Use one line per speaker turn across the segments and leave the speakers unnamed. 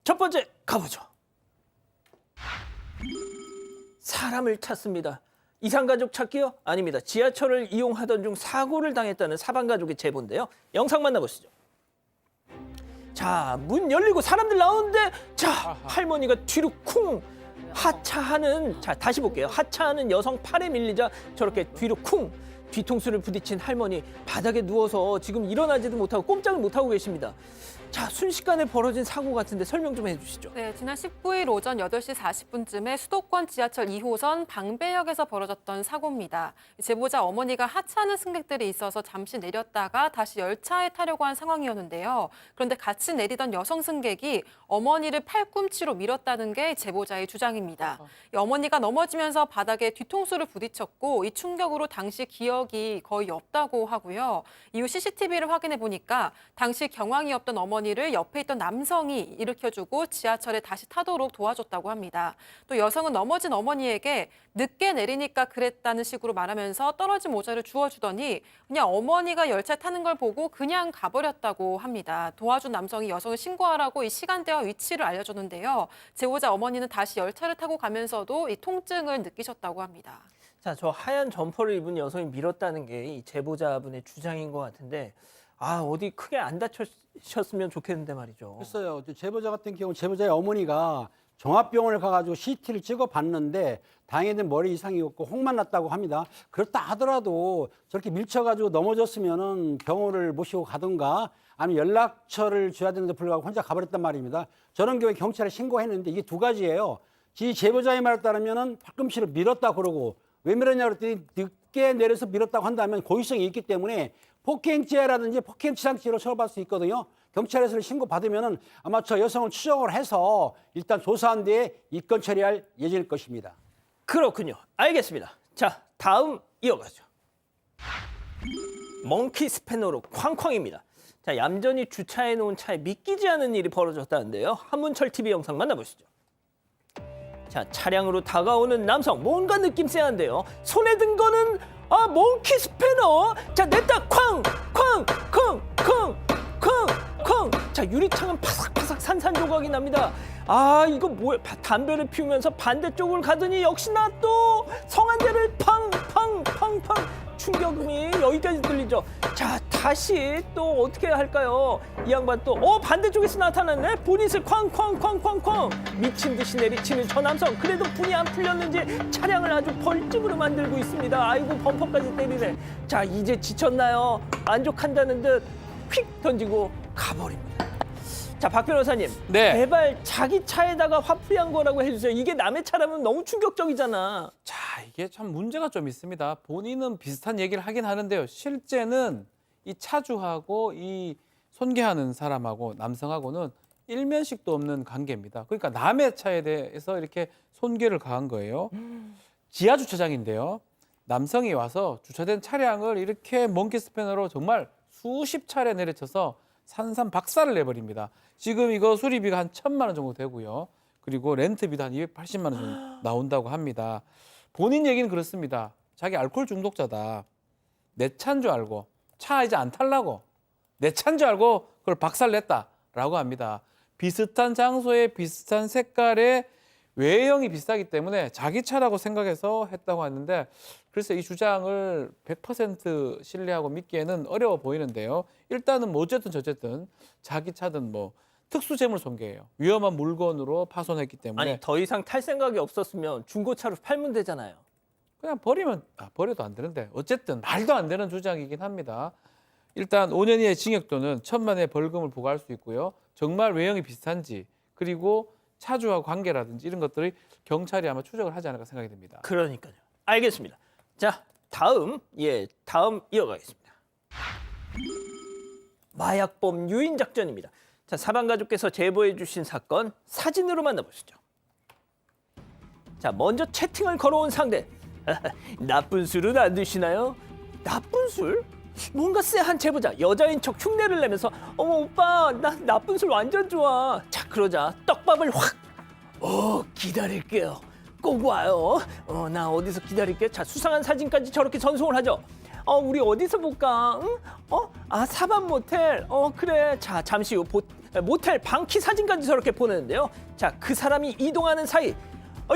첫 번째 가보죠. 사람을 찾습니다. 이상가족 찾기요? 아닙니다. 지하철을 이용하던 중 사고를 당했다는 사방가족의 제보인데요. 영상 만나보시죠. 자, 문 열리고 사람들 나오는데 자, 할머니가 뒤로 쿵 하차하는, 자 다시 볼게요. 하차하는 여성 팔에 밀리자 저렇게 뒤로 쿵 뒤통수를 부딪힌 할머니, 바닥에 누워서 지금 일어나지도 못하고 꼼짝을 못하고 계십니다. 자, 순식간에 벌어진 사고 같은데 설명 좀 해주시죠.
네, 지난 19일 오전 8시 40분쯤에 수도권 지하철 2호선 방배역에서 벌어졌던 사고입니다. 제보자 어머니가 하차하는 승객들이 있어서 잠시 내렸다가 다시 열차에 타려고 한 상황이었는데요. 그런데 같이 내리던 여성 승객이 어머니를 팔꿈치로 밀었다는 게 제보자의 주장입니다. 이 어머니가 넘어지면서 바닥에 뒤통수를 부딪혔고 이 충격으로 당시 기억이 거의 없다고 하고요. 이후 CCTV를 확인해 보니까 당시 경황이 없던 어머니를 옆에 있던 남성이 일으켜주고 지하철에 다시 타도록 도와줬다고 합니다. 또 여성은 넘어진 어머니에게 늦게 내리니까 그랬다는 식으로 말하면서 떨어진 모자를 주워주더니 그냥 어머니가 열차 타는 걸 보고 그냥 가버렸다고 합니다. 도와준 남성이 여성을 신고하라고 이 시간대와 위치를 알려줬는데요. 제보자 어머니는 다시 열차를 타고 가면서도 이 통증을 느끼셨다고 합니다.
자, 저 하얀 점퍼를 입은 여성이 밀었다는 게 이 제보자분의 주장인 것 같은데, 아, 어디 크게 안 다쳤으면 좋겠는데 말이죠.
했어요. 제보자 같은 경우 제보자의 어머니가 종합병원을 가가지고 CT를 찍어봤는데 다행히 머리 이상이 없고 혹만 났다고 합니다. 그렇다 하더라도 저렇게 밀쳐가지고 넘어졌으면은 병원을 모시고 가든가 아니면 연락처를 줘야 되는데 불구하고 혼자 가버렸단 말입니다. 저런 경우에 경찰에 신고했는데 이게 두 가지예요. 이 제보자의 말에 따르면은 팔꿈치를 밀었다 그러고 왜 밀었냐 그랬더니 늦게 내려서 밀었다고 한다면 고의성이 있기 때문에 폭행죄라든지 폭행치상죄로 처벌받을 수 있거든요. 경찰에서 신고받으면은 아마 저 여성을 추적을 해서 일단 조사한 뒤에 입건 처리할 예정일 것입니다.
그렇군요. 알겠습니다. 자, 다음 이어가죠. 멍키 스패너로 쾅쾅입니다. 자, 얌전히 주차해 놓은 차에 믿기지 않은 일이 벌어졌다는데요. 한문철 TV 영상 만나보시죠. 자, 차량으로 다가오는 남성, 뭔가 느낌 쎄한데요. 손에 든 거는 멍키 스패너. 자, 냈다 쾅, 쾅, 쿵, 쿵, 쿵, 쿵. 자, 유리창은 파삭파삭 산산조각이 납니다. 아, 이거 뭐야? 담배를 피우면서 반대쪽을 가더니 역시나 또 성안대를 팡팡팡팡. 충격음이 여기까지 들리죠. 자, 다시 또 어떻게 할까요? 이 양반 또 반대쪽에서 나타났네. 보닛을 쾅쾅쾅쾅쾅 미친 듯이 내리치는 저 남성. 그래도 분이 안 풀렸는지 차량을 아주 벌집으로 만들고 있습니다. 아이고, 범퍼까지 때리네. 자, 이제 지쳤나요? 만족한다는 듯 휙 던지고 가버립니다. 자, 박 변호사님.
네.
제발 자기 차에다가 화풀이한 거라고 해주세요. 이게 남의 차라면 너무 충격적이잖아.
자, 이게 참 문제가 좀 있습니다. 본인은 비슷한 얘기를 하긴 하는데요. 실제는 이 차주하고 이 손괴하는 사람하고 남성하고는 일면식도 없는 관계입니다. 그러니까 남의 차에 대해서 이렇게 손괴를 가한 거예요. 지하 주차장인데요. 남성이 와서 주차된 차량을 이렇게 멍키 스패너로 정말 수십 차례 내려쳐서 산산 박살을 내버립니다. 지금 이거 수리비가 한 1,000만 원 정도 되고요. 그리고 렌트비도 한 280만 원 정도 나온다고 합니다. 본인 얘기는 그렇습니다. 자기 알코올 중독자다. 내 차인 줄 알고 차 이제 안 탈라고 내 차인 줄 알고 그걸 박살냈다라고 합니다. 비슷한 장소에 비슷한 색깔의 외형이 비슷하기 때문에 자기 차라고 생각해서 했다고 하는데 글쎄 이 주장을 100% 신뢰하고 믿기에는 어려워 보이는데요. 일단은 뭐 어쨌든 저쨌든 자기 차든 뭐 특수재물 손괴예요. 위험한 물건으로 파손했기 때문에
아니, 더 이상 탈 생각이 없었으면 중고차로 팔면 되잖아요.
그냥 버리면 버려도 안 되는데 어쨌든 말도 안 되는 주장이긴 합니다. 일단 5년 이하의 징역 또는 1,000만 원의 벌금을 부과할 수 있고요. 정말 외형이 비슷한지 그리고 차주와 관계라든지 이런 것들이 경찰이 아마 추적을 하지 않을까 생각이 듭니다.
그러니까요. 알겠습니다. 자, 다음 이어가겠습니다. 마약범 유인 작전입니다. 자, 사방가족께서 제보해 주신 사건 사진으로 만나보시죠. 자, 먼저 채팅을 걸어온 상대. 나쁜 술은 안 드시나요? 나쁜 술? 뭔가 쎄한 제보자. 여자인 척 흉내를 내면서 어머 오빠 나 나쁜 술 완전 좋아. 자, 그러자 떡밥을 확. 기다릴게요. 꼭 와요. 나 어디서 기다릴게. 자, 수상한 사진까지 저렇게 전송을 하죠. 우리 어디서 볼까? 응? 사반 모텔. 그래. 자, 잠시 후 모텔 방키 사진까지 저렇게 보내는데요. 자, 그 사람이 이동하는 사이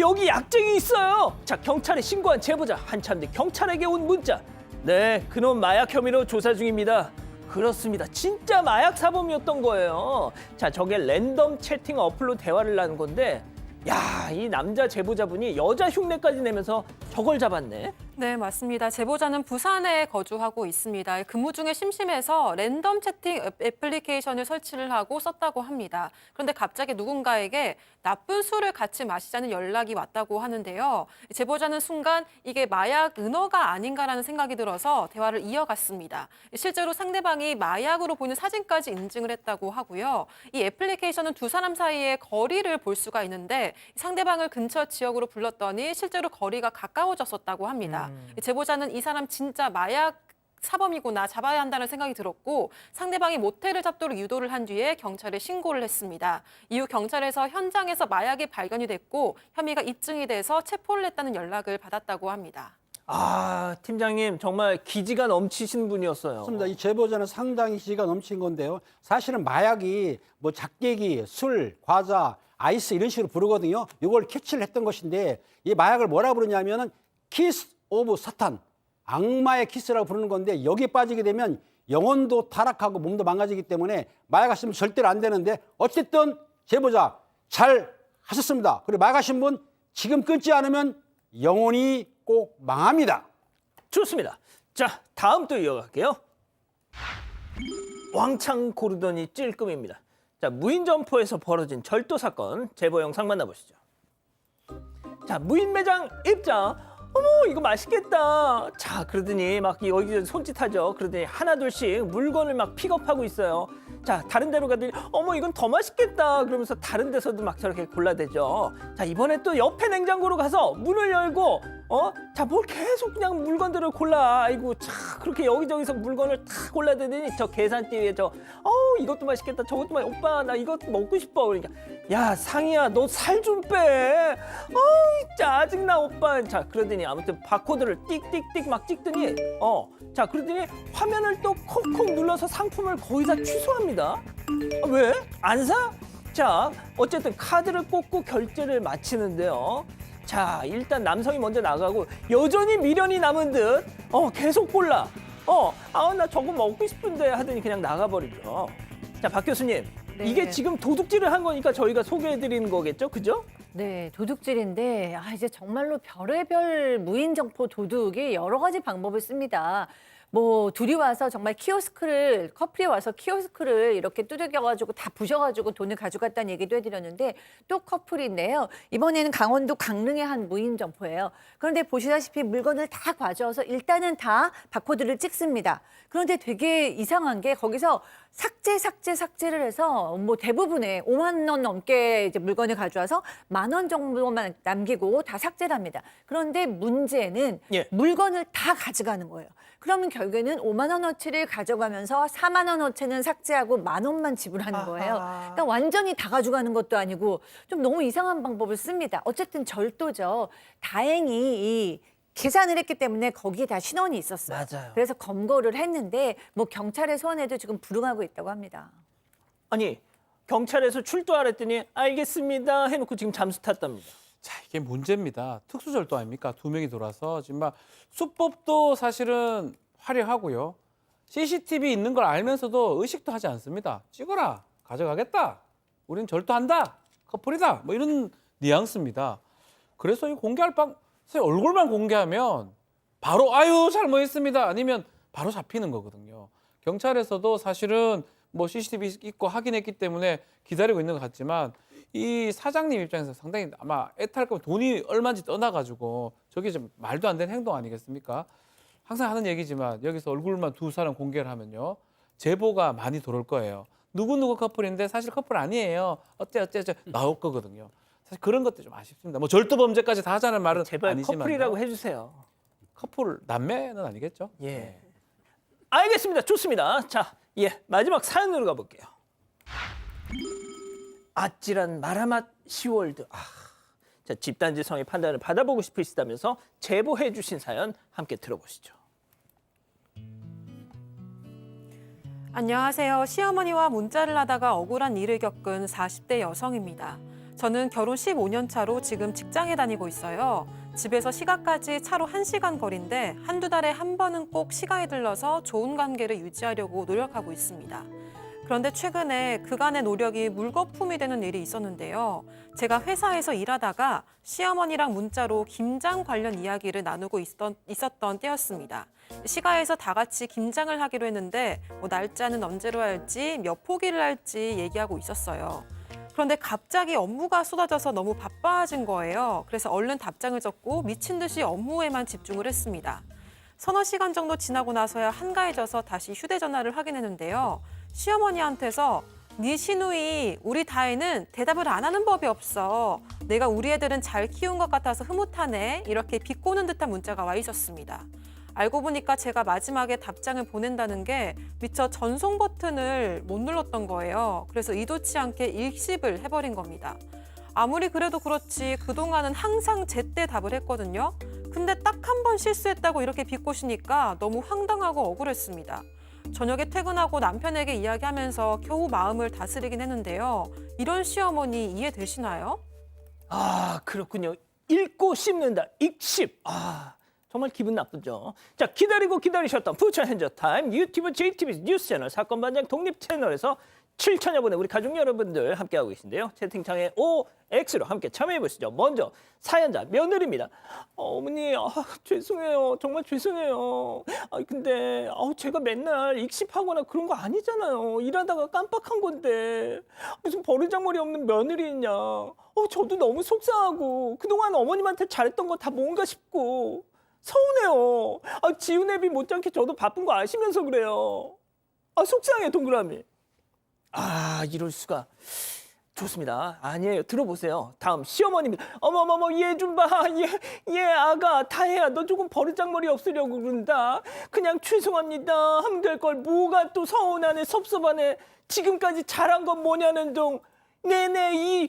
여기 약쟁이 있어요. 자, 경찰에 신고한 제보자. 한참 뒤 경찰에게 온 문자. 네, 그놈 마약 혐의로 조사 중입니다. 그렇습니다. 진짜 마약 사범이었던 거예요. 자, 저게 랜덤 채팅 어플로 대화를 나눈 건데 야, 이 남자 제보자분이 여자 흉내까지 내면서 저걸 잡았네.
네, 맞습니다. 제보자는 부산에 거주하고 있습니다. 근무 중에 심심해서 랜덤 채팅 애플리케이션을 설치를 하고 썼다고 합니다. 그런데 갑자기 누군가에게 나쁜 술을 같이 마시자는 연락이 왔다고 하는데요. 제보자는 순간 이게 마약 은어가 아닌가라는 생각이 들어서 대화를 이어갔습니다. 실제로 상대방이 마약으로 보이는 사진까지 인증을 했다고 하고요. 이 애플리케이션은 두 사람 사이의 거리를 볼 수가 있는데 상대방을 근처 지역으로 불렀더니 실제로 거리가 가까워졌었다고 합니다. 제보자는 이 사람 진짜 마약 사범이구나, 잡아야 한다는 생각이 들었고 상대방이 모텔을 잡도록 유도를 한 뒤에 경찰에 신고를 했습니다. 이후 경찰에서 현장에서 마약이 발견이 됐고 혐의가 입증이 돼서 체포를 했다는 연락을 받았다고 합니다.
아, 팀장님 정말 기지가 넘치신 분이었어요.
맞습니다. 이 제보자는 상당히 기가 넘친 건데요. 사실은 마약이 뭐 작게기, 술, 과자, 아이스 이런 식으로 부르거든요. 이걸 캐치를 했던 것인데 이 마약을 뭐라 부르냐면은 키스 오브 사탄, 악마의 키스라고 부르는 건데 여기에 빠지게 되면 영혼도 타락하고 몸도 망가지기 때문에 마약 하시면 절대로 안 되는데 어쨌든 제보자 잘 하셨습니다. 그리고 마약 하신 분 지금 끊지 않으면 영혼이 꼭 망합니다.
좋습니다. 자, 다음 또 이어갈게요. 왕창 고르더니 찔끔입니다. 자, 무인 점포에서 벌어진 절도 사건 제보 영상 만나보시죠. 자, 무인 매장 입장. 어머, 이거 맛있겠다. 자, 그러더니 막 여기 손짓하죠. 그러더니 하나 둘씩 물건을 막 픽업하고 있어요. 자, 다른 데로 가더니 어머, 이건 더 맛있겠다. 그러면서 다른 데서도 막 저렇게 골라대죠. 자, 이번에 또 옆에 냉장고로 가서 문을 열고 자, 뭘 계속 그냥 물건들을 골라. 아이고, 참 그렇게 여기저기서 물건을 다 골라대더니 저 계산대 위에 이것도 맛있겠다. 저것도 오빠 나 이것도 먹고 싶어. 그러니까 야, 상희야, 너 살 좀 빼. 짜증나 오빠. 자, 그러더니 아무튼 바코드를 띡띡띡 막 찍더니 자, 그러더니 화면을 또 콕콕 눌러서 상품을 거의 다 취소합니다. 왜? 안 사? 자, 어쨌든 카드를 꽂고 결제를 마치는데요. 자, 일단 남성이 먼저 나가고 여전히 미련이 남은 듯 계속 골라. 나 저거 먹고 싶은데 하더니 그냥 나가버리죠. 자, 박 교수님.
네.
이게 지금 도둑질을 한 거니까 저희가 소개해드리는 거겠죠? 그죠?
네, 도둑질인데 이제 정말로 별의별 무인 점포 도둑이 여러 가지 방법을 씁니다. 뭐 둘이 와서 정말 커플이 와서 키오스크를 이렇게 두들겨가지고 다 부셔가지고 돈을 가져갔다는 얘기도 해드렸는데 또 커플인데요. 이번에는 강원도 강릉의 한 무인 점포예요. 그런데 보시다시피 물건을 다 가져와서 일단은 다 바코드를 찍습니다. 그런데 되게 이상한 게 거기서 삭제를 해서 뭐 대부분의 5만 원 넘게 이제 물건을 가져와서 10,000원 정도만 남기고 다 삭제를 합니다. 그런데 문제는
예.
물건을 다 가져가는 거예요. 그러면 결국에는 5만 원어치를 가져가면서 4만 원어치는 삭제하고 10,000원만 지불하는 거예요. 그러니까 완전히 다 가져가는 것도 아니고 좀 너무 이상한 방법을 씁니다. 어쨌든 절도죠. 다행히 이 계산을 했기 때문에 거기에 다 신원이 있었어요.
맞아요.
그래서 검거를 했는데 뭐 경찰의 소환에도 지금 불응하고 있다고 합니다.
아니, 경찰에서 출두하랬더니 알겠습니다 해놓고 지금 잠수 탔답니다.
자, 이게 문제입니다. 특수절도 아닙니까? 2명이 돌아서 지금 막 수법도 사실은 화려하고요. CCTV 있는 걸 알면서도 의식도 하지 않습니다. 찍어라, 가져가겠다. 우린 절도한다, 커플이다. 뭐 이런 뉘앙스입니다. 그래서 이 공개할 사실 얼굴만 공개하면 바로 아유 잘못했습니다. 아니면 바로 잡히는 거거든요. 경찰에서도 사실은 뭐 CCTV 있고 확인했기 때문에 기다리고 있는 것 같지만 이 사장님 입장에서 상당히 아마 애탈 거면 돈이 얼마인지 떠나가지고 저게 좀 말도 안 되는 행동 아니겠습니까? 항상 하는 얘기지만 여기서 얼굴만 두 사람 공개를 하면요. 제보가 많이 들어올 거예요. 누구누구 커플인데 사실 커플 아니에요. 어째 나올 거거든요. 사실 그런 것도 좀 아쉽습니다. 뭐 절도 범죄까지 다 하자는 말은
제발
아니지만
커플이라고 해주세요.
커플 남매는 아니겠죠?
예. 알겠습니다. 좋습니다. 자, 마지막 사연으로 가볼게요. 아찔한 마라맛 시월드. 자, 집단지성의 판단을 받아보고 싶으시다면서 제보해 주신 사연 함께 들어보시죠.
안녕하세요. 시어머니와 문자를 하다가 억울한 일을 겪은 40대 여성입니다. 저는 결혼 15년 차로 지금 직장에 다니고 있어요. 집에서 시가까지 차로 1시간 거리인데 한두 달에 한 번은 꼭 시가에 들러서 좋은 관계를 유지하려고 노력하고 있습니다. 그런데 최근에 그간의 노력이 물거품이 되는 일이 있었는데요. 제가 회사에서 일하다가 시어머니랑 문자로 김장 관련 이야기를 나누고 있었던 때였습니다. 시가에서 다 같이 김장을 하기로 했는데 날짜는 언제로 할지 몇 포기를 할지 얘기하고 있었어요. 그런데 갑자기 업무가 쏟아져서 너무 바빠진 거예요. 그래서 얼른 답장을 적고 미친 듯이 업무에만 집중을 했습니다. 서너 시간 정도 지나고 나서야 한가해져서 다시 휴대전화를 확인했는데요. 시어머니한테서 네 시누이 우리 다혜는 대답을 안 하는 법이 없어. 내가 우리 애들은 잘 키운 것 같아서 흐뭇하네. 이렇게 비꼬는 듯한 문자가 와 있었습니다. 알고 보니까 제가 마지막에 답장을 보낸다는 게 미처 전송 버튼을 못 눌렀던 거예요. 그래서 의도치 않게 일십을 해버린 겁니다. 아무리 그래도 그렇지 그동안은 항상 제때 답을 했거든요. 근데 딱 한 번 실수했다고 이렇게 비꼬시니까 너무 황당하고 억울했습니다. 저녁에 퇴근하고 남편에게 이야기하면서 겨우 마음을 다스리긴 했는데요. 이런 시어머니 이해되시나요?
아, 그렇군요. 읽고 씹는다. 읽씹. 정말 기분 나쁘죠. 자, 기다리고 기다리셨던 부천 핸저타임 유튜브 JTBC 뉴스 채널 사건반장 독립 채널에서 7천여 분의 우리 가족 여러분들 함께하고 계신데요. 채팅창에 OX로 함께 참여해 보시죠. 먼저 사연자 며느리입니다. 어머니 죄송해요. 정말 죄송해요. 근데 제가 맨날 익십하거나 그런 거 아니잖아요. 일하다가 깜빡한 건데 무슨 버르장머리 없는 며느리냐. 저도 너무 속상하고 그동안 어머님한테 잘했던 거 다 뭔가 싶고 서운해요. 지은 애비 못지않게 저도 바쁜 거 아시면서 그래요. 속상해 동그라미. 이럴 수가. 좋습니다. 아니에요. 들어보세요. 다음 시어머니입니다. 어머머머 얘 좀 봐. 얘 아가 다혜야 너 조금 버르장머리 없으려고 그런다. 그냥 죄송합니다 하면 될 걸 뭐가 또 서운하네 섭섭하네. 지금까지 잘한 건 뭐냐는 둥. 내내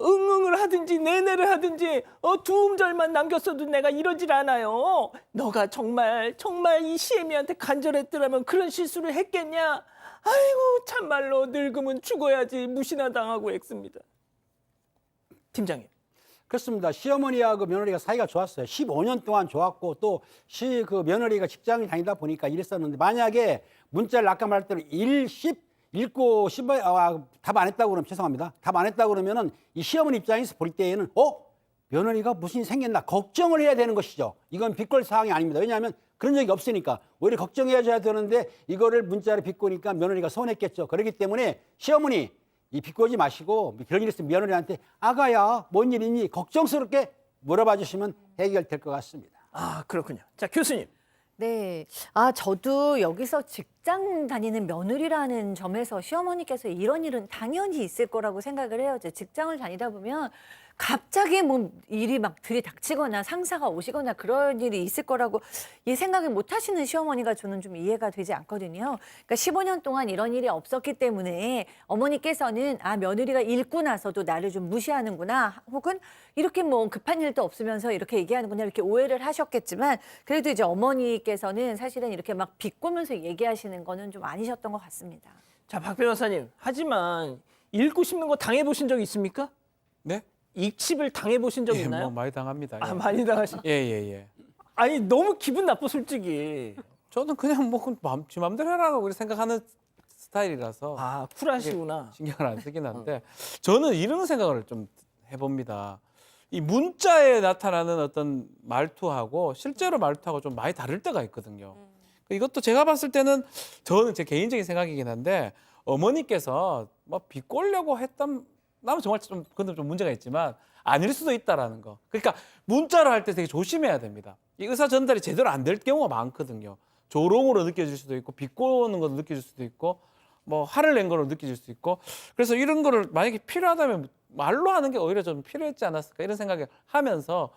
응응을 하든지 내내를 하든지 두 음절만 남겼어도 내가 이러질 않아요. 너가 정말 이 시애미한테 간절했더라면 그런 실수를 했겠냐. 아이고 참말로 늙으면 죽어야지 무시나 당하고 애씁니다. 팀장님.
그렇습니다. 시어머니하고 며느리가 사이가 좋았어요. 15년 동안 좋았고 또 그 며느리가 직장을 다니다 보니까 이랬었는데 만약에 문자를 아까 말할 대로 읽고 답 안 했다고 그러면 죄송합니다. 답 안 했다고 그러면은 이 시어머니 입장에서 볼 때에는 며느리가 무슨 일이 생겼나 걱정을 해야 되는 것이죠. 이건 비꼴 사항이 아닙니다. 왜냐하면 그런 적이 없으니까 오히려 걱정해줘야 되는데 이거를 문자로 비꼬니까 며느리가 서운했겠죠. 그렇기 때문에 시어머니 이 비꼬지 마시고 그런 일 있으면 며느리한테 아가야 뭔 일 있니 걱정스럽게 물어봐 주시면 해결될 것 같습니다.
그렇군요. 자 교수님.
네. 저도 여기서 직장 다니는 며느리라는 점에서 시어머니께서 이런 일은 당연히 있을 거라고 생각을 해요. 직장을 다니다 보면 갑자기 뭐 일이 막 들이닥치거나 상사가 오시거나 그런 일이 있을 거라고 생각을 못 하시는 시어머니가 저는 좀 이해가 되지 않거든요. 그러니까 15년 동안 이런 일이 없었기 때문에 어머니께서는 며느리가 읽고 나서도 나를 좀 무시하는구나 혹은 이렇게 뭐 급한 일도 없으면서 이렇게 얘기하는구나 이렇게 오해를 하셨겠지만 그래도 이제 어머니께서는 사실은 이렇게 막 비꼬면서 얘기하시는 거는 좀 아니셨던 것 같습니다.
자, 박 변호사님. 하지만 읽고 싶는 거 당해보신 적 있습니까?
네?
익십을 당해보신 적 있나요?
많이 당합니다. 예.
많이 당하신.
예.
아니 너무 기분 나빠 솔직히.
저는 그냥 지 맘대로 해라고 그렇게 생각하는 스타일이라서
쿨하시구나.
신경을 안 쓰긴 한데 저는 이런 생각을 좀 해봅니다. 이 문자에 나타나는 어떤 말투하고 실제로 말투하고 좀 많이 다를 때가 있거든요. 이것도 제가 봤을 때는 저는 제 개인적인 생각이긴 한데 어머니께서 비꼬려고 했던 나는 정말 그건 좀 문제가 있지만 아닐 수도 있다라는 거. 그러니까 문자로 할 때 되게 조심해야 됩니다. 이 의사 전달이 제대로 안 될 경우가 많거든요. 조롱으로 느껴질 수도 있고 비꼬는 것도 느껴질 수도 있고 화를 낸 거로 느껴질 수도 있고 그래서 이런 거를 만약에 필요하다면 말로 하는 게 오히려 좀 필요했지 않았을까 이런 생각을 하면서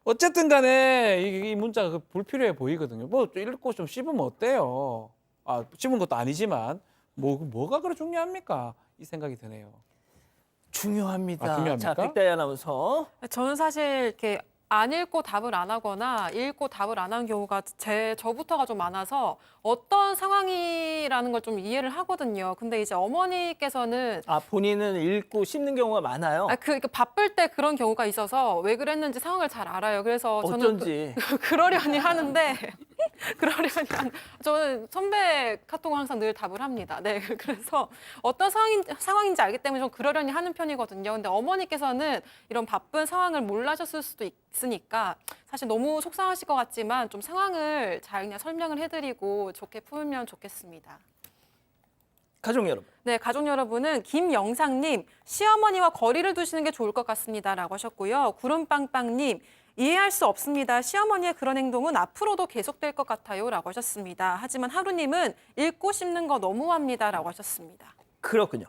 어쨌든 간에 이 문자가 불필요해 보이거든요. 읽고 좀 씹으면 어때요? 씹은 것도 아니지만 뭐가 그렇게 중요합니까? 이 생각이 드네요.
중요합니다.
중요합니까?
자, 백다희 아나운서.
저는 사실 이렇게 안 읽고 답을 안 하거나 읽고 답을 안 하는 경우가 저부터가 좀 많아서 어떤 상황이라는 걸 좀 이해를 하거든요. 근데 이제 어머니께서는
아, 본인은 읽고 씹는 경우가 많아요.
그러니까 바쁠 때 그런 경우가 있어서 왜 그랬는지 상황을 잘 알아요. 그래서 저는
어쩐지.
그러려니 하는데 저는 선배 카톡을 항상 늘 답을 합니다. 네, 그래서 어떤 상황인지 알기 때문에 좀 그러려니 하는 편이거든요. 근데 어머니께서는 이런 바쁜 상황을 몰라셨을 수도 있으니까 사실 너무 속상하실 것 같지만 좀 상황을 잘 그냥 설명을 해드리고 좋게 풀면 좋겠습니다.
가족 여러분.
네, 가족 여러분은 김영상님, 시어머니와 거리를 두시는 게 좋을 것 같습니다라고 하셨고요. 구름빵빵님, 이해할 수 없습니다. 시어머니의 그런 행동은 앞으로도 계속될 것 같아요라고 하셨습니다. 하지만 하루님은 읽고 씹는 거 너무합니다라고 하셨습니다.
그렇군요.